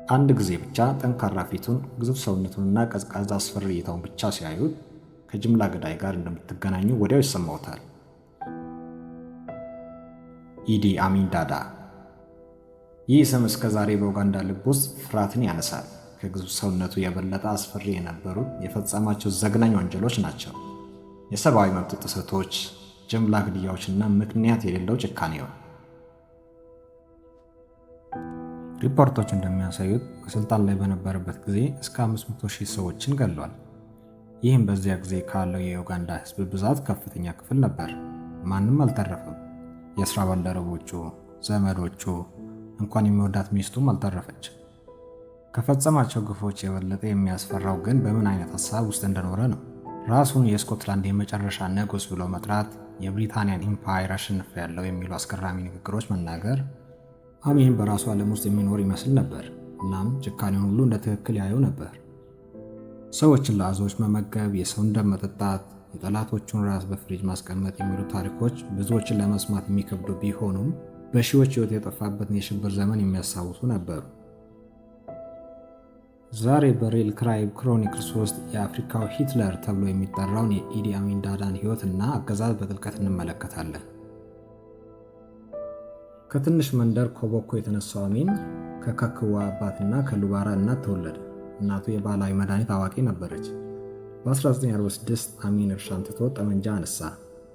አንድ ጊዜ ብቻ ጠንካራ ፊቱን፣ ግዙፍ ሰውነቱንና ቀዝቃዛ አስፈሪ እይታውን ብቻ ሲያዩት ከጅምላ ገዳይ ጋር እንደምትገናኙ ወዲያው ይሰማዎታል። ኢዲ አሚን ዳዳ። ይህ ስም እስከ ዛሬ በኡጋንዳ ልብ ውስጥ ፍርሃትን ያነሳል። ከግዙፍ ሰውነቱ የበለጠ አስፈሪ የነበሩት የፈጸማቸው ዘግናኝ ወንጀሎች ናቸው። የሰብአዊ መብት ጥሰቶች፣ ጅምላ ግድያዎችና ምክንያት የሌለው ጭካኔው። ሪፖርቶች እንደሚያሳዩት በስልጣን ላይ በነበረበት ጊዜ እስከ 500,000 ሰዎችን ገድሏል። ይህም በዚያ ጊዜ ካለው የኡጋንዳ ሕዝብ ብዛት ከፍተኛ ክፍል ነበር። ማንም አልተረፈም። የሥራ ባልደረቦቹ፣ ዘመዶቹ፣ እንኳን የሚወዳት ሚስቱም አልተረፈች። ከፈጸማቸው ግፎች የበለጠ የሚያስፈራው ግን በምን አይነት ሐሳብ ውስጥ እንደኖረ ነው። ራሱን የስኮትላንድ የመጨረሻ ንጉሥ ብሎ መጥራት፣ የብሪታንያን ኢምፓየር አሸንፌያለሁ የሚሉ አስገራሚ ንግግሮች መናገር። አሚን በራሱ ዓለም ውስጥ የሚኖር ይመስል ነበር። እናም ጭካኔውን ሁሉ እንደ ትክክል ያየው ነበር። ሰዎችን ለአዞዎች መመገብ፣ የሰውን ደም መጠጣት፣ የጠላቶቹን ራስ በፍሪጅ ማስቀመጥ የሚሉ ታሪኮች ብዙዎችን ለመስማት የሚከብዱ ቢሆኑም በሺዎች ሕይወት የጠፋበትን የሽብር ዘመን የሚያስታውሱ ነበሩ። ዛሬ በሬል ክራይም ክሮኒክልስ ውስጥ የአፍሪካው ሂትለር ተብሎ የሚጠራውን የኢዲ አሚን ዳዳን ሕይወትና አገዛዝ በጥልቀት እንመለከታለን። ከትንሽ መንደር ኮቦኮ የተነሳው አሚን ከካክዋ አባትና ከሉባራ እናት ተወለደ። እናቱ የባህላዊ መድኃኒት አዋቂ ነበረች። በ1946 አሚን እርሻን ትቶ ጠመንጃ አነሳ።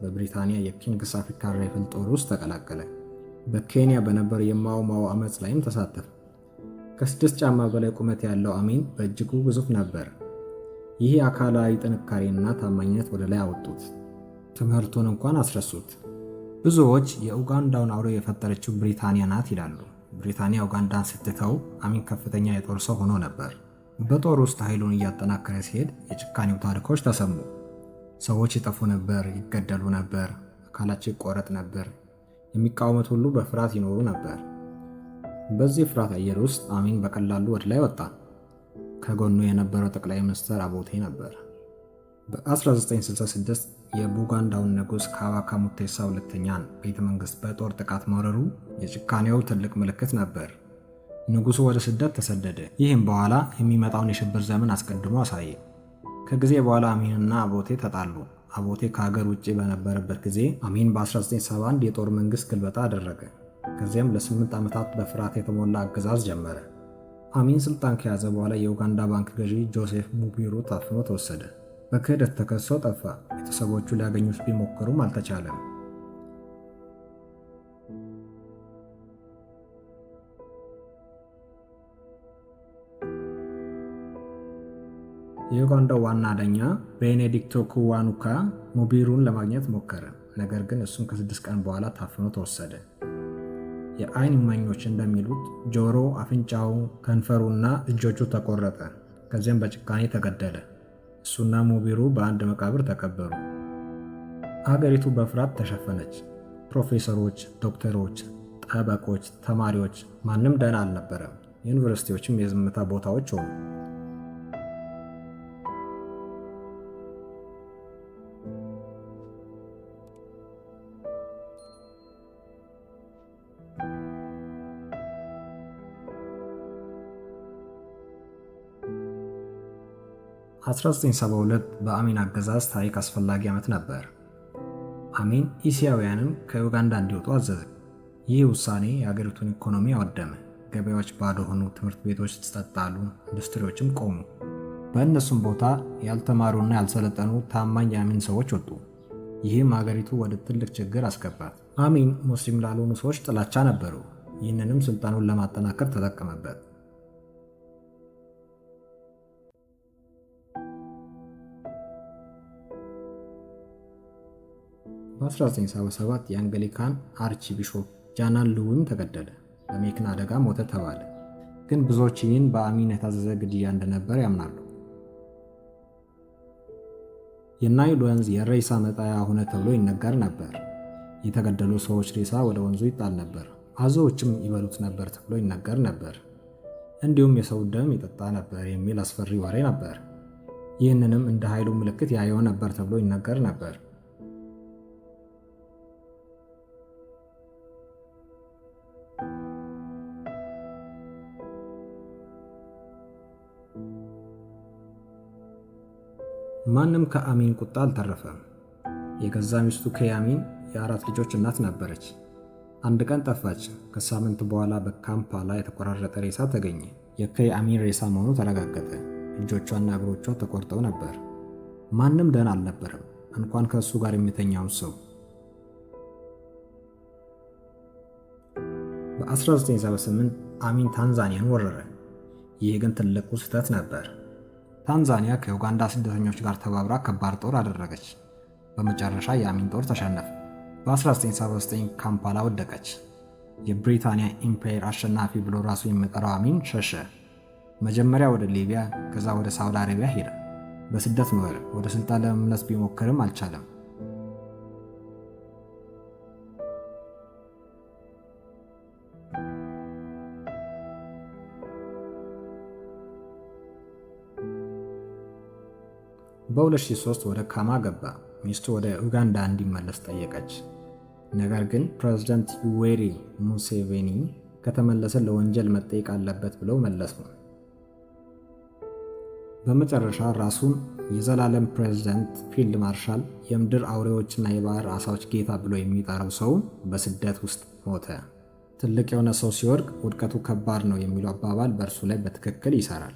በብሪታንያ የኪንግስ አፍሪካን ራይፍል ጦር ውስጥ ተቀላቀለ። በኬንያ በነበረው የማኦ ማኦ ዓመፅ ላይም ተሳተፈ። ከ6 ጫማ በላይ ቁመት ያለው አሚን በእጅጉ ግዙፍ ነበር። ይህ አካላዊ ጥንካሬና ታማኝነት ወደ ላይ አወጡት። ትምህርቱን እንኳን አስረሱት። ብዙዎች የኡጋንዳውን አውሬ የፈጠረችው ብሪታንያ ናት ይላሉ። ብሪታንያ ኡጋንዳን ስትተው አሚን ከፍተኛ የጦር ሰው ሆኖ ነበር። በጦር ውስጥ ኃይሉን እያጠናከረ ሲሄድ የጭካኔው ታሪኮች ተሰሙ። ሰዎች ይጠፉ ነበር፣ ይገደሉ ነበር፣ አካላቸው ይቆረጥ ነበር። የሚቃወሙት ሁሉ በፍርሃት ይኖሩ ነበር። በዚህ ፍርሃት አየር ውስጥ አሚን በቀላሉ ወደ ላይ ወጣ። ከጎኑ የነበረው ጠቅላይ ሚኒስትር አቦቴ ነበር። በ1966 የቡጋንዳውን ንጉሥ ካባካ ሙቴሳ ሁለተኛን ቤተ መንግሥት በጦር ጥቃት መውረሩ የጭካኔው ትልቅ ምልክት ነበር። ንጉሡ ወደ ስደት ተሰደደ። ይህም በኋላ የሚመጣውን የሽብር ዘመን አስቀድሞ አሳየ። ከጊዜ በኋላ አሚንና አቦቴ ተጣሉ። አቦቴ ከሀገር ውጭ በነበረበት ጊዜ አሚን በ1971 የጦር መንግሥት ግልበጣ አደረገ። ከዚያም ለ8 ዓመታት በፍርሃት የተሞላ አገዛዝ ጀመረ። አሚን ስልጣን ከያዘ በኋላ የኡጋንዳ ባንክ ገዢ ጆሴፍ ሙቢሩ ታፍኖ ተወሰደ። በክህደት ተከሶ ጠፋ። ቤተሰቦቹ ሊያገኙት ቢሞክሩም አልተቻለም። የኡጋንዳው ዋና ዳኛ ቤኔዲክቶ ኩዋኑካ ሙቢሩን ለማግኘት ሞከረ። ነገር ግን እሱም ከ6 ቀን በኋላ ታፍኖ ተወሰደ። የአይን እማኞች እንደሚሉት ጆሮ፣ አፍንጫው፣ ከንፈሩና እጆቹ ተቆረጠ። ከዚያም በጭካኔ ተገደለ። እሱና ሙቢሩ በአንድ መቃብር ተቀበሩ። አገሪቱ በፍርሃት ተሸፈነች። ፕሮፌሰሮች፣ ዶክተሮች፣ ጠበቆች፣ ተማሪዎች፣ ማንም ደህና አልነበረም። ዩኒቨርሲቲዎችም የዝምታ ቦታዎች ሆኑ። ለ1972 በአሚን አገዛዝ ታሪክ አስፈላጊ ዓመት ነበር። አሚን እስያውያንን ከኡጋንዳ እንዲወጡ አዘዘ። ይህ ውሳኔ የአገሪቱን ኢኮኖሚ አወደመ። ገበያዎች ባዶ ሆኑ፣ ትምህርት ቤቶች ተጣሉ፣ ኢንዱስትሪዎችም ቆሙ። በእነሱም ቦታ ያልተማሩና ያልሰለጠኑ ታማኝ የአሚን ሰዎች ወጡ። ይህም አገሪቱ ወደ ትልቅ ችግር አስገባት። አሚን ሙስሊም ላልሆኑ ሰዎች ጥላቻ ነበሩ። ይህንንም ስልጣኑን ለማጠናከር ተጠቀመበት። በ1977 የአንግሊካን አርቺ ቢሾፕ ጃናን ሉዊም ተገደለ። በመኪና አደጋ ሞተ ተባለ። ግን ብዙዎች ይህን በአሚን የታዘዘ ግድያ እንደነበር ያምናሉ። የናይል ወንዝ የሬሳ መጣያ ሆነ ተብሎ ይነገር ነበር። የተገደሉ ሰዎች ሬሳ ወደ ወንዙ ይጣል ነበር። አዞዎችም ይበሉት ነበር ተብሎ ይነገር ነበር። እንዲሁም የሰው ደም ይጠጣ ነበር የሚል አስፈሪ ወሬ ነበር። ይህንንም እንደ ኃይሉ ምልክት ያየው ነበር ተብሎ ይነገር ነበር። ማንም ከአሚን ቁጣ አልተረፈም። የገዛ ሚስቱ ከያሚን የ4 ልጆች እናት ነበረች። አንድ ቀን ጠፋች። ከሳምንት በኋላ በካምፓላ የተቆራረጠ ሬሳ ተገኘ። የከያሚን ሬሳ መሆኑ ተረጋገጠ። እጆቿና እግሮቿ ተቆርጠው ነበር። ማንም ደህና አልነበረም፣ እንኳን ከእሱ ጋር የሚተኛውን ሰው። በ1978 አሚን ታንዛኒያን ወረረ። ይህ ግን ትልቁ ስህተት ነበር። ታንዛኒያ ከዩጋንዳ ስደተኞች ጋር ተባብራ ከባድ ጦር አደረገች። በመጨረሻ የአሚን ጦር ተሸነፈ። በ1979 ካምፓላ ወደቀች። የብሪታንያ ኢምፓየር አሸናፊ ብሎ ራሱ የሚጠራው አሚን ሸሸ። መጀመሪያ ወደ ሊቢያ፣ ከዛ ወደ ሳውዲ አረቢያ ሄደ። በስደት ኖረ። ወደ ስልጣን ለመመለስ ቢሞክርም አልቻለም። በ2003 ወደ ካማ ገባ። ሚስቱ ወደ ኡጋንዳ እንዲመለስ ጠየቀች። ነገር ግን ፕሬዝዳንት ዩዌሪ ሙሴቬኒ ከተመለሰ ለወንጀል መጠየቅ አለበት ብለው መለሱ። በመጨረሻ ራሱን የዘላለም ፕሬዝዳንት ፊልድ ማርሻል፣ የምድር አውሬዎችና የባህር አሳዎች ጌታ ብሎ የሚጠራው ሰው በስደት ውስጥ ሞተ። ትልቅ የሆነ ሰው ሲወድቅ ውድቀቱ ከባድ ነው የሚለው አባባል በእርሱ ላይ በትክክል ይሰራል።